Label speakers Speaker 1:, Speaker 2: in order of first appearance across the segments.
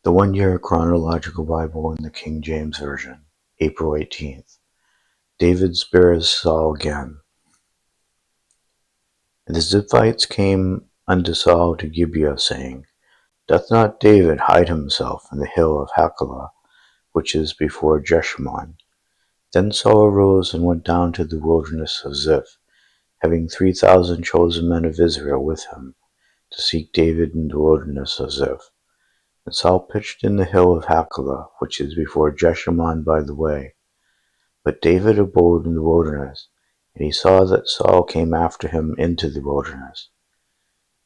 Speaker 1: The 1-year Chronological Bible in the King James Version, April 18th. David spares Saul again. And the Ziphites came unto Saul to Gibeah, saying, Doth not David hide himself in the hill of Hachilah, which is before Jeshimon? Then Saul arose and went down to the wilderness of Ziph, having 3,000 chosen men of Israel with him, to seek David in the wilderness of Ziph. And Saul pitched in the hill of Hachilah, which is before Jeshimon by the way. But David abode in the wilderness, and he saw that Saul came after him into the wilderness.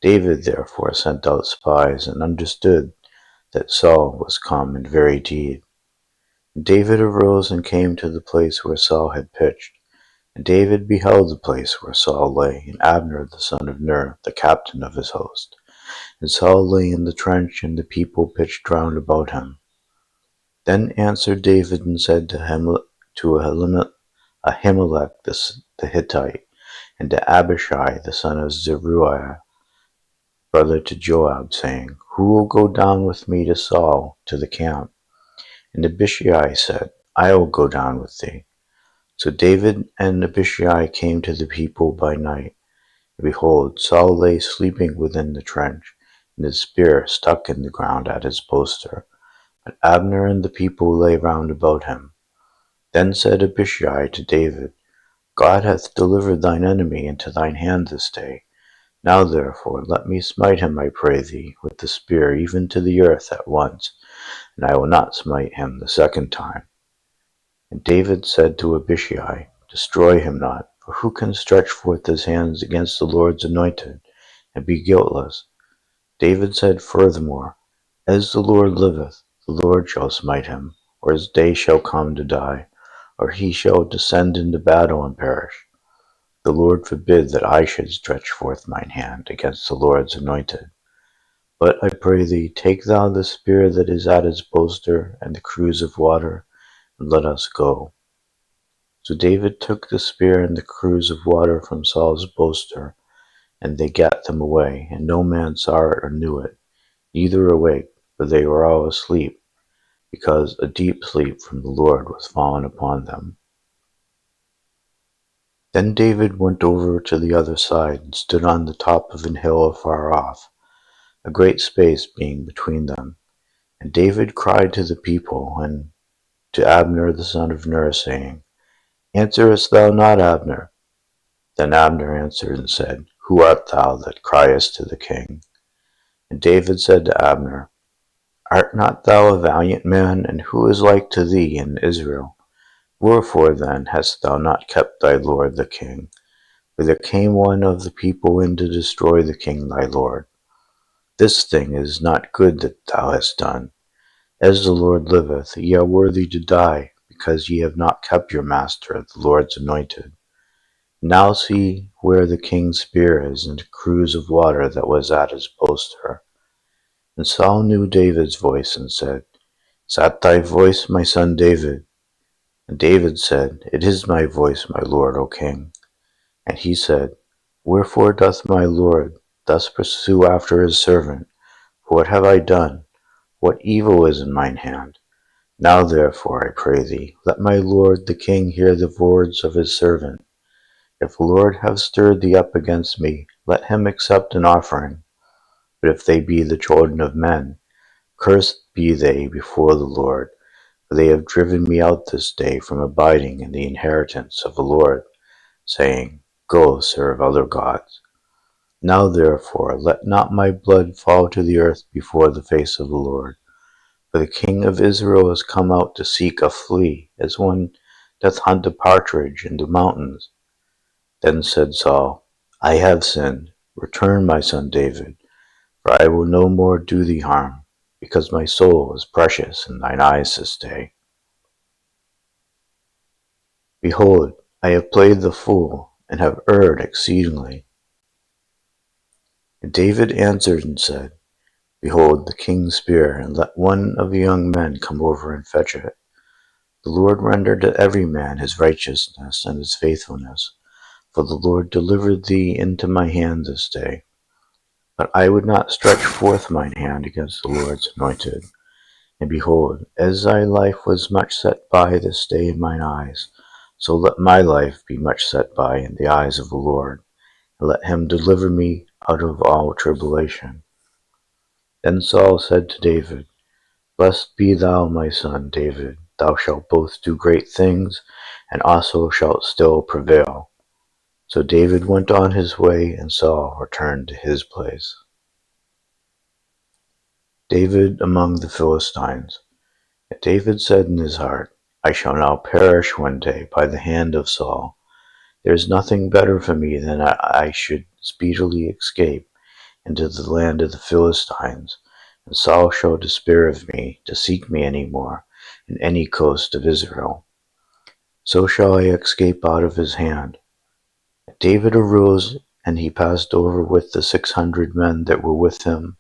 Speaker 1: David therefore sent out spies, and understood that Saul was come in very deed. And David arose and came to the place where Saul had pitched. And David beheld the place where Saul lay, and Abner the son of Ner, the captain of his host. And Saul lay in the trench, and the people pitched round about him. Then answered David and said to Ahimelech the Hittite, and to Abishai the son of Zeruiah, brother to Joab, saying, Who will go down with me to Saul to the camp? And Abishai said, I will go down with thee. So David and Abishai came to the people by night. And behold, Saul lay sleeping within the trench, and his spear stuck in the ground at his bolster. But Abner and the people lay round about him. Then said Abishai to David, God hath delivered thine enemy into thine hand this day. Now therefore let me smite him, I pray thee, with the spear even to the earth at once, and I will not smite him the second time. And David said to Abishai, Destroy him not, for who can stretch forth his hands against the Lord's anointed, and be guiltless? David said furthermore, As the Lord liveth, the Lord shall smite him, or his day shall come to die, or he shall descend into battle and perish. The Lord forbid that I should stretch forth mine hand against the Lord's anointed. But I pray thee, take thou the spear that is at his bolster, and the cruse of water, and let us go. So David took the spear and the cruse of water from Saul's bolster, and they gat them away, and no man saw it or knew it, neither awake, for they were all asleep, because a deep sleep from the Lord was fallen upon them. Then David went over to the other side, and stood on the top of an hill afar off, a great space being between them. And David cried to the people, and to Abner the son of Ner, saying, Answerest thou not, Abner? Then Abner answered and said, Who art thou that criest to the king? And David said to Abner, Art not thou a valiant man, and who is like to thee in Israel? Wherefore then hast thou not kept thy lord the king? For there came one of the people in to destroy the king thy lord. This thing is not good that thou hast done. As the Lord liveth, ye are worthy to die, because ye have not kept your master, the Lord's anointed. Now see where the king's spear is, and a cruse of water that was at his bolster. And Saul knew David's voice, and said, Is that thy voice, my son David? And David said, It is my voice, my lord, O king. And he said, Wherefore doth my lord thus pursue after his servant? For what have I done? What evil is in mine hand? Now therefore, I pray thee, let my lord the king hear the words of his servant. If the Lord have stirred thee up against me, let him accept an offering. But if they be the children of men, cursed be they before the Lord, for they have driven me out this day from abiding in the inheritance of the Lord, saying, Go serve other gods. Now therefore let not my blood fall to the earth before the face of the Lord. For the king of Israel is come out to seek a flea, as one doth hunt a partridge in the mountains. Then said Saul, I have sinned. Return, my son David, for I will no more do thee harm, because my soul is precious in thine eyes this day. Behold, I have played the fool, and have erred exceedingly. And David answered and said, Behold the king's spear, and let one of the young men come over and fetch it. The Lord render to every man his righteousness and his faithfulness, for the Lord delivered thee into my hand this day. But I would not stretch forth mine hand against the Lord's anointed. And behold, as thy life was much set by this day in mine eyes, so let my life be much set by in the eyes of the Lord, and let him deliver me out of all tribulation. Then Saul said to David, Blessed be thou, my son David, thou shalt both do great things, and also shalt still prevail. So David went on his way, and Saul returned to his place. David among the Philistines. And David said in his heart, I shall now perish one day by the hand of Saul. There is nothing better for me than I should speedily escape into the land of the Philistines, and Saul shall despair of me to seek me any more in any coast of Israel. So shall I escape out of his hand. And David arose, and he passed over with the 600 men that were with him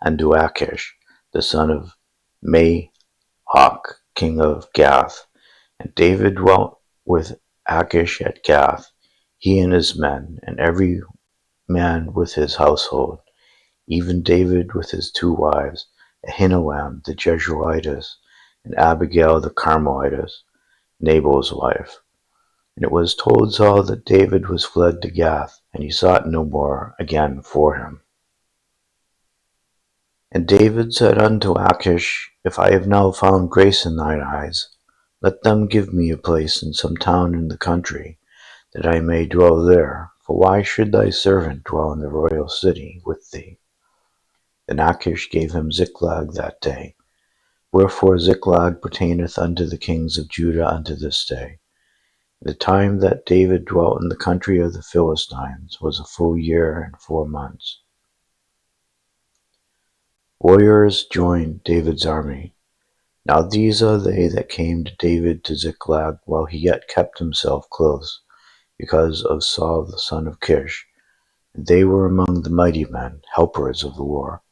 Speaker 1: unto Achish, the son of Maachah, king of Gath. And David dwelt with Achish at Gath, he and his men, and every man with his household, even David with his 2 wives, Ahinoam the Jezreelitess, and Abigail the Carmelitess, Nabal's wife. And it was told Saul that David was fled to Gath, and he sought no more again for him. And David said unto Achish, If I have now found grace in thine eyes, let them give me a place in some town in the country, that I may dwell there. For why should thy servant dwell in the royal city with thee? Then Achish gave him Ziklag that day. Wherefore Ziklag pertaineth unto the kings of Judah unto this day. The time that David dwelt in the country of the Philistines was a full year and 4 months. Warriors joined David's army. Now these are they that came to David to Ziklag while he yet kept himself close, because of Saul the son of Kish. And they were among the mighty men, helpers of the war.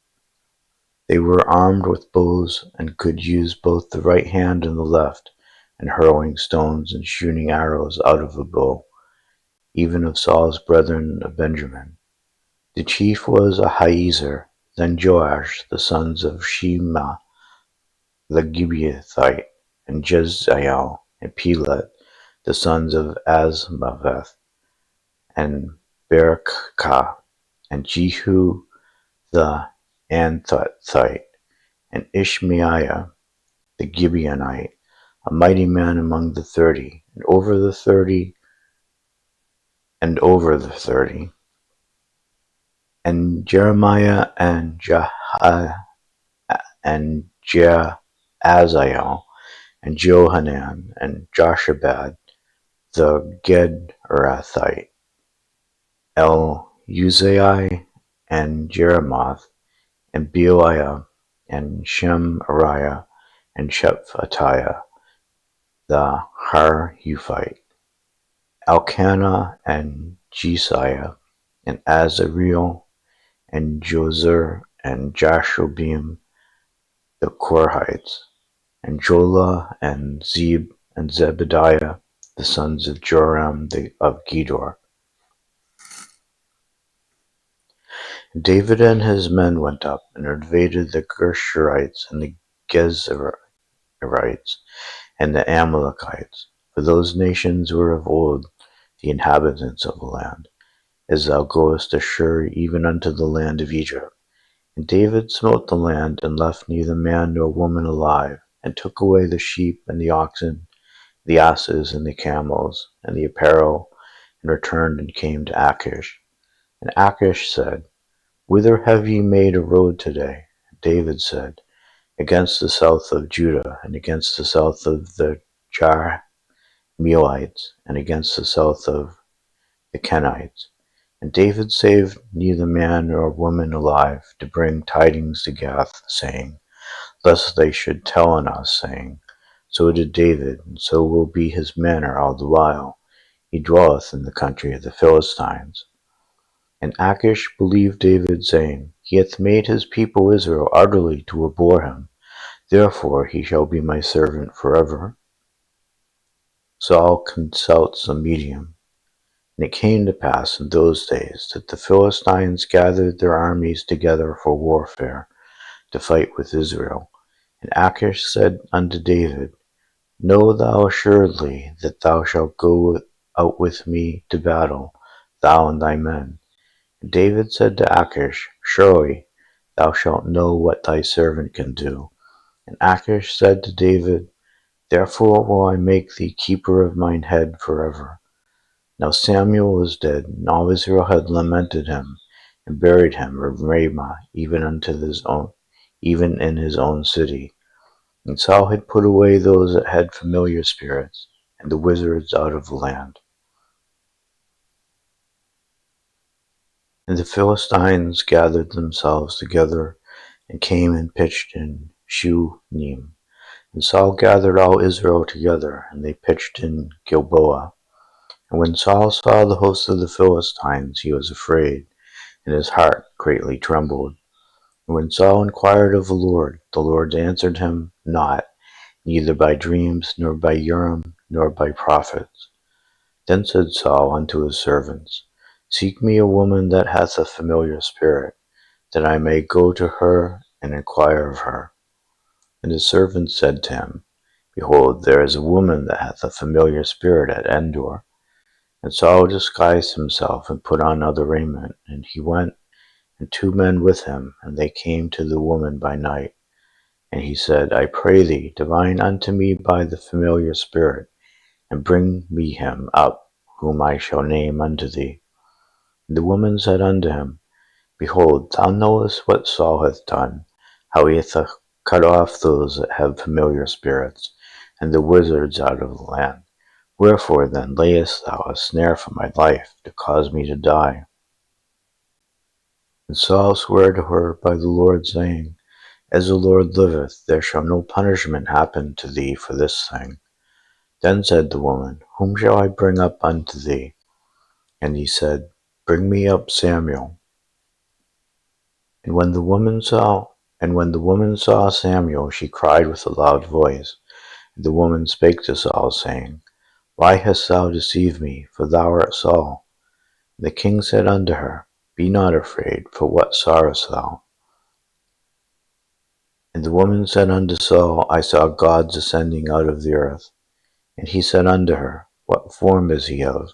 Speaker 1: They were armed with bows, and could use both the right hand and the left, in hurling stones and shooting arrows out of a bow, even of Saul's brethren of Benjamin. The chief was Ahiezer, then Joash, the sons of Shema the Gibeathite, and Jezael, and Pelet, the sons of Azmaveth, and Berechiah, and Jehu the Anathothite, and Ishmaiah the Gibeonite, a mighty man among the 30, and over the 30, and Jeremiah and Jaaziel, and Johanan, and Joshabad the Gederathite, Uzai, and Jeremoth, and Bealiah, and Shemariah, and Shephatiah the Harhuphite, Elkanah, and Jesiah, and Azareel, and Jozer, and Jashobim the Korhites, and Jola, and Zeb, and Zebediah, the sons of Joram of Gedor. And David and his men went up, and invaded the Gershurites, and the Gezerites, and the Amalekites, for those nations were of old the inhabitants of the land, as thou goest ashore even unto the land of Egypt. And David smote the land, and left neither man nor woman alive, and took away the sheep and the oxen, the asses and the camels, and the apparel, and returned and came to Achish. And Achish said, Whither have ye made a road today? And David said, Against the south of Judah, and against the south of the Jarmeelites, and against the south of the Kenites. And David saved neither man nor woman alive, to bring tidings to Gath, saying, Lest they should tell on us, saying, So did David, and so will be his manner all the while. He dwelleth in the country of the Philistines. And Achish believed David, saying, He hath made his people Israel utterly to abhor him. Therefore he shall be my servant forever. Saul consults a medium. And it came to pass in those days that the Philistines gathered their armies together for warfare, to fight with Israel. And Achish said unto David, Know thou assuredly that thou shalt go out with me to battle, thou and thy men. And David said to Achish, Surely thou shalt know what thy servant can do. And Achish said to David, Therefore will I make thee keeper of mine head forever. Now Samuel was dead, and all Israel had lamented him, and buried him in Ramah, even in his own city. And Saul had put away those that had familiar spirits, and the wizards out of the land. And the Philistines gathered themselves together, and came and pitched in Shunem. And Saul gathered all Israel together, and they pitched in Gilboa. And when Saul saw the host of the Philistines, he was afraid, and his heart greatly trembled. And when Saul inquired of the Lord answered him not, neither by dreams, nor by Urim, nor by prophets. Then said Saul unto his servants, Seek me a woman that hath a familiar spirit, that I may go to her and inquire of her. And his servants said to him, Behold, there is a woman that hath a familiar spirit at Endor. And Saul disguised himself, and put on other raiment, and he went, and 2 men with him, and they came to the woman by night. And he said, I pray thee, divine unto me by the familiar spirit, and bring me him up, whom I shall name unto thee. And the woman said unto him, Behold, thou knowest what Saul hath done, how he hath cut off those that have familiar spirits, and the wizards out of the land. Wherefore then layest thou a snare for my life, to cause me to die? And Saul sware to her by the Lord, saying, As the Lord liveth, there shall no punishment happen to thee for this thing. Then said the woman, Whom shall I bring up unto thee? And he said, Bring me up Samuel. And when the woman saw Samuel, she cried with a loud voice. And the woman spake to Saul, saying, Why hast thou deceived me? For thou art Saul. And the king said unto her, Be not afraid, for what sawest thou? And the woman said unto Saul, I saw gods ascending out of the earth. And he said unto her, What form is he of?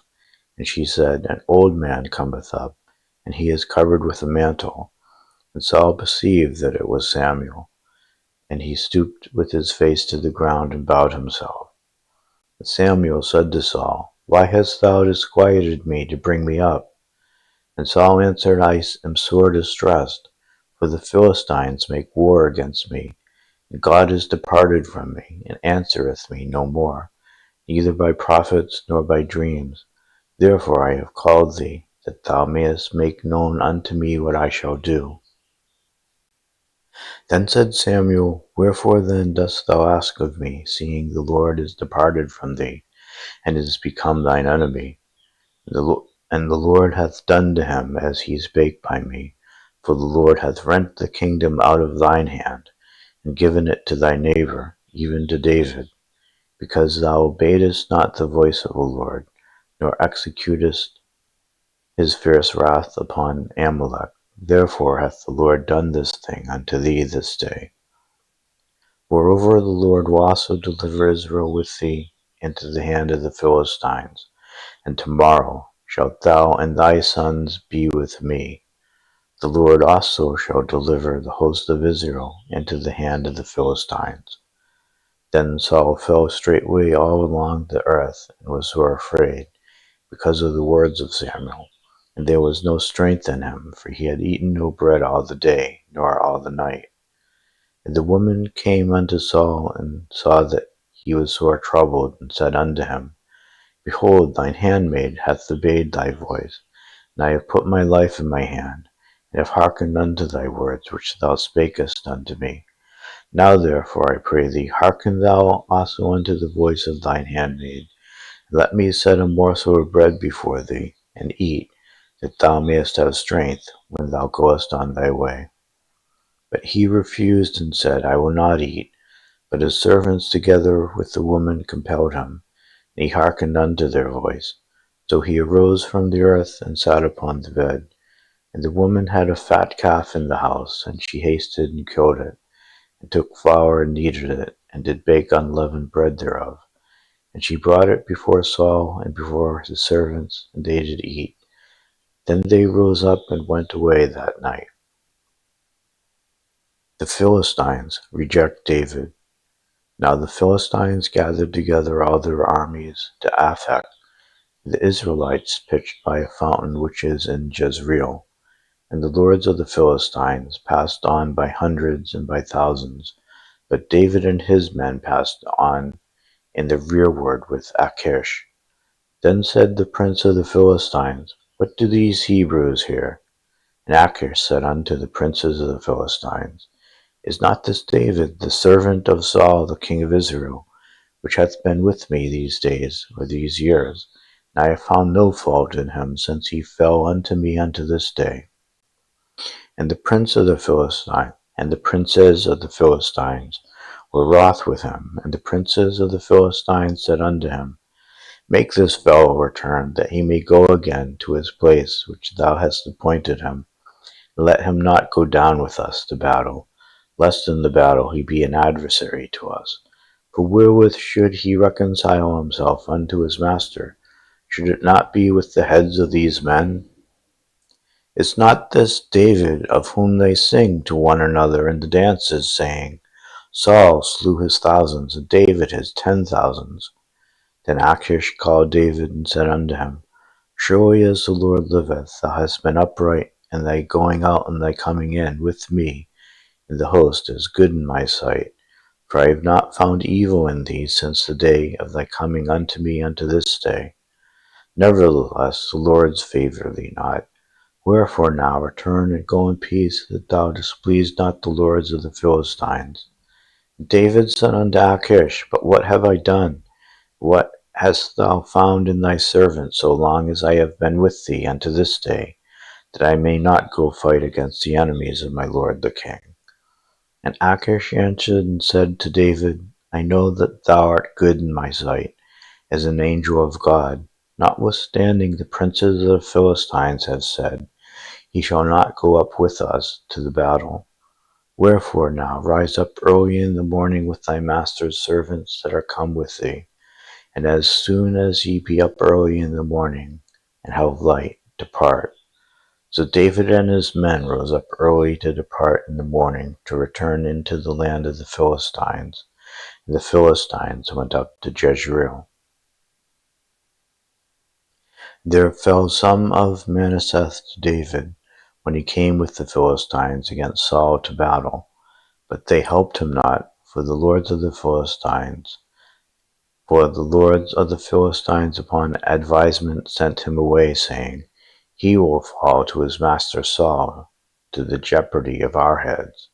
Speaker 1: And she said, An old man cometh up, and he is covered with a mantle. And Saul perceived that it was Samuel. And he stooped with his face to the ground and bowed himself. And Samuel said to Saul, Why hast thou disquieted me to bring me up? And Saul answered, I am sore distressed, for the Philistines make war against me, and God is departed from me, and answereth me no more, neither by prophets nor by dreams. Therefore I have called thee, that thou mayest make known unto me what I shall do. Then said Samuel, Wherefore then dost thou ask of me, seeing the Lord is departed from thee, and is become thine enemy? And the Lord hath done to him as he spake by me. For the Lord hath rent the kingdom out of thine hand, and given it to thy neighbor, even to David, because thou obeyedst not the voice of the Lord, nor executest his fierce wrath upon Amalek. Therefore hath the Lord done this thing unto thee this day. Moreover, the Lord will also deliver Israel with thee into the hand of the Philistines, and tomorrow shalt thou and thy sons be with me. The Lord also shall deliver the host of Israel into the hand of the Philistines. Then Saul fell straightway all along the earth, and was sore afraid, because of the words of Samuel. And there was no strength in him, for he had eaten no bread all the day, nor all the night. And the woman came unto Saul, and saw that he was sore troubled, and said unto him, Behold, thine handmaid hath obeyed thy voice, and I have put my life in my hand, and have hearkened unto thy words which thou spakest unto me. Now therefore, I pray thee, hearken thou also unto the voice of thine handmaid, and let me set a morsel of bread before thee, and eat, that thou mayest have strength when thou goest on thy way. But he refused, and said, I will not eat. But his servants together with the woman compelled him, and he hearkened unto their voice. So he arose from the earth, and sat upon the bed. And the woman had a fat calf in the house, and she hasted and killed it, and took flour and kneaded it, and did bake unleavened bread thereof. And she brought it before Saul and before his servants, and they did eat. Then they rose up and went away that night. The Philistines reject David. Now the Philistines gathered together all their armies to Aphek. The Israelites pitched by a fountain which is in Jezreel. And the lords of the Philistines passed on by hundreds and by thousands. But David and his men passed on in the rearward with Achish. Then said the prince of the Philistines, What do these Hebrews here? And Achish said unto the princes of the Philistines, Is not this David, the servant of Saul the king of Israel, which hath been with me these days, or these years? And I have found no fault in him, since he fell unto me unto this day. And the prince of the Philistines, and the princes of the Philistines were wroth with him. And the princes of the Philistines said unto him, Make this fellow return, that he may go again to his place which thou hast appointed him. And let him not go down with us to battle, lest in the battle he be an adversary to us. For wherewith should he reconcile himself unto his master? Should it not be with the heads of these men? Is not this David, of whom they sing to one another in the dances, saying, Saul slew his thousands, and David his 10,000s? Then Achish called David and said unto him, Surely as the Lord liveth, thou hast been upright, and thy going out and thy coming in with me in the host is good in my sight. For I have not found evil in thee since the day of thy coming unto me unto this day. Nevertheless, the Lord favour thee not. Wherefore now return and go in peace, that thou displease not the lords of the Philistines. And David said unto Achish, But what have I done? What hast thou found in thy servant, so long as I have been with thee unto this day, that I may not go fight against the enemies of my lord the king? And Achish answered and said to David, I know that thou art good in my sight, as an angel of God. Notwithstanding the princes of the Philistines have said, He shall not go up with us to the battle. Wherefore now rise up early in the morning with thy master's servants that are come with thee, and as soon as ye be up early in the morning, and have light, depart. So David and his men rose up early to depart in the morning, to return into the land of the Philistines. And the Philistines went up to Jezreel. There fell some of Manasseh to David, when he came with the Philistines against Saul to battle. But they helped him not, for the lords of the Philistines upon advisement sent him away, saying, He will fall to his master Saul, to the jeopardy of our heads.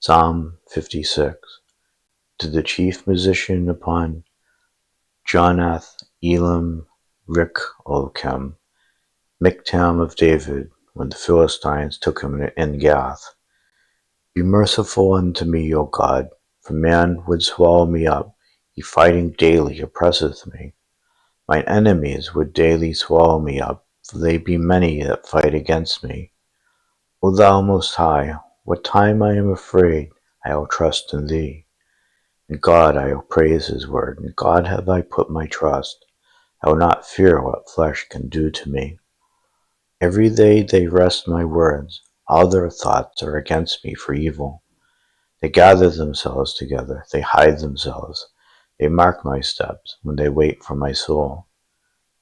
Speaker 1: Psalm 56. To the chief musician upon Jonath, Elam, Rick, Olchem, Miktam of David, when the Philistines took him in Gath. Be merciful unto me, O God, for man would swallow me up. He fighting daily oppresseth me. Mine enemies would daily swallow me up, for they be many that fight against me. O thou Most High, what time I am afraid, I will trust in thee. In God I will praise his word. In God have I put my trust. I will not fear what flesh can do to me. Every day they wrest my words. All their thoughts are against me for evil. They gather themselves together. They hide themselves. They mark my steps when they wait for my soul.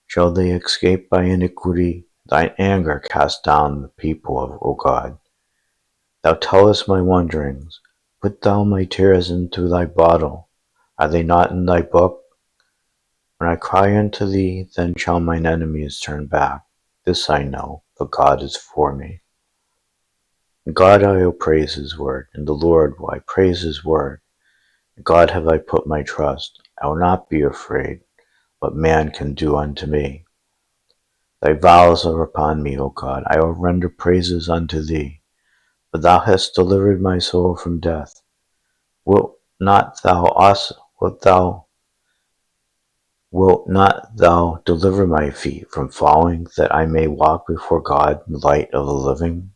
Speaker 1: Shall they escape by iniquity? Thine anger cast down the people of, O God. Thou tellest my wanderings. Put thou my tears into thy bottle. Are they not in thy book? When I cry unto thee, then shall mine enemies turn back. This I know, for God is for me. In God I will praise his word. In the Lord will I praise his word. In God have I put my trust. I will not be afraid what man can do unto me. Thy vows are upon me, O God. I will render praises unto thee. For thou hast delivered my soul from death. Wilt not thou deliver my feet from falling, that I may walk before God in the light of the living?